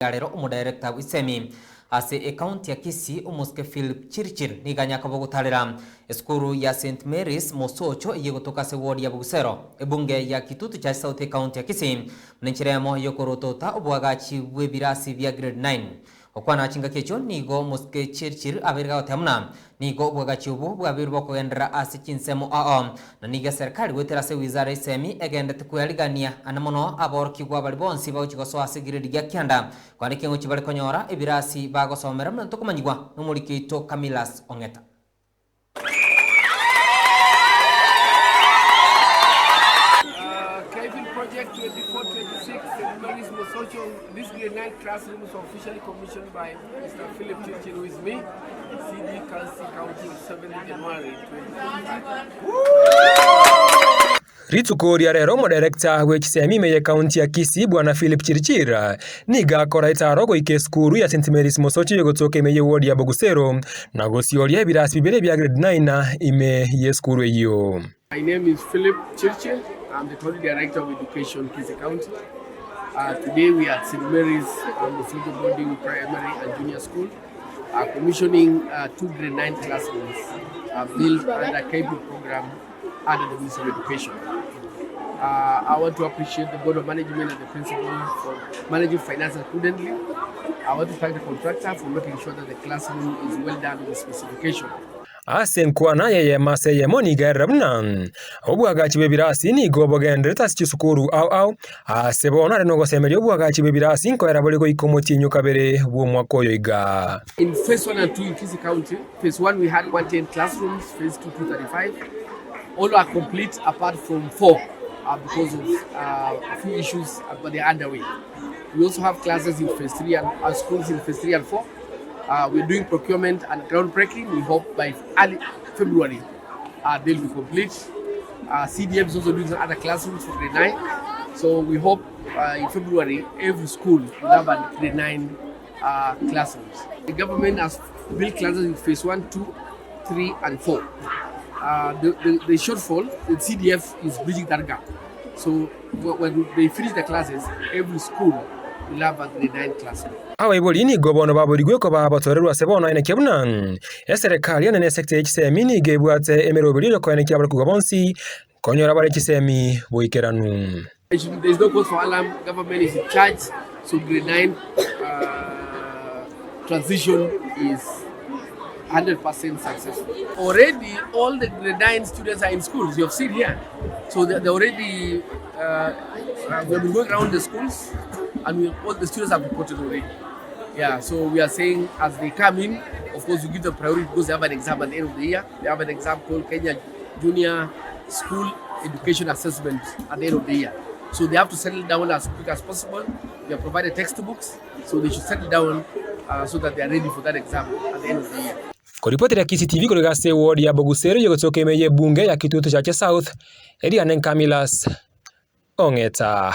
Galero umudirector w'isemi ase account ya Kisii umuske Philip Chirchir niganya kabo gutalira eskuru ya St Mary's Mosocho yegotoka se ward ya Bugusero ebunge ya Kitutu cha South account ya Kisii mnenchiremo yo Korotota Obwagachi Bwebirasi via grade 9 okwana chinga kecho nigo muske Chirchir aberga otemna nigo Obwagachi ubu bwabirwa kogendera ase chinsemo na niga serikali wetera se wizara isemi egenda tukuyaligania anamono aborkigwa bali bonsi bawuchigoso ase grade ya kyanda kwani kengo chibali konyora ebirasi bagosomera mna tokumanyigwa n'umurikito Kamilas Ongeta. Project 24-26 Mosocho. This grade 9 classroom was officially commissioned by Mr. Philip Chirchir, who is me, CD County 7 January 2025. Ritukoria rero mo director w'ekisemi meye county ya Kisii bwana Philip Chirchir niga akora itaro ike skuru ya St Mary's Mosocho yegotoke meye ward ya Bwegusero na gosioria ebirasi bibere bya grade 9 ime ye skuru eyo. My name is Philip Chirchir. I'm the County Director of Education, Kisii County. Today we are at St. Mary's Mosocho Boarding Primary and Junior School, commissioning 2 grade 9 classrooms built under KP program under the Ministry of Education. I want to appreciate the Board of Management and the Principal for managing finances prudently. I want to thank the contractor for making sure that the classroom is well done with the specification. Asen kwana yeye maseye moni garabna Obwagachi Bwebirasi ni gobogendre tasukuru au asebona reno gosemeri Obwagachi Bwebirasi nko erabole go ikomoti nyukabere bwo mwakoyo iga. In phase 1 and 2 in Kisii County, phase 1 we had 110 classrooms, phase 2 235. All are complete apart from 4 because of a few issues but they are underway. We also have classes in phase 3 and schools in phase 3 and 4. We're doing procurement and groundbreaking. We hope by early February they'll be complete. CDF is also doing other classrooms for grade 9. So we hope in February every school will have a grade 9 classrooms. The government has built classes in phase 1, 2, 3 and 4. The shortfall, the CDF is bridging that gap. So when they finish the classes, every school will have a grade 9 classroom. Abaiboli ni gobono baborigwe ko babatorerwa sebona ine kebuna eserikali yone sekte y'ikisemi ni gebwate emerobiriro ko ine kyabara kugabonsi konyora bare kisemi boikeranu. There is no cause for alarm. Government is in charge, so grade 9 transition is 100% successful. Already all the grade 9 students are in schools. You have seen here, so they already we have been going around the schools and all the students have reported already. Yeah, so we are saying as they come in, of course we give them priority because they have an exam at the end of the year. They have an exam called Kenya Junior School Education Assessment at the end of the year. So they have to settle down as quick as possible. We have provided textbooks, so they should settle down so that they are ready for that exam at the end of the year. Koripoti ya Kisii TV kutoka se ward ya Bwegusero yegotoke meye bunge ya Kitutu cha South, Kamilas Ongeta.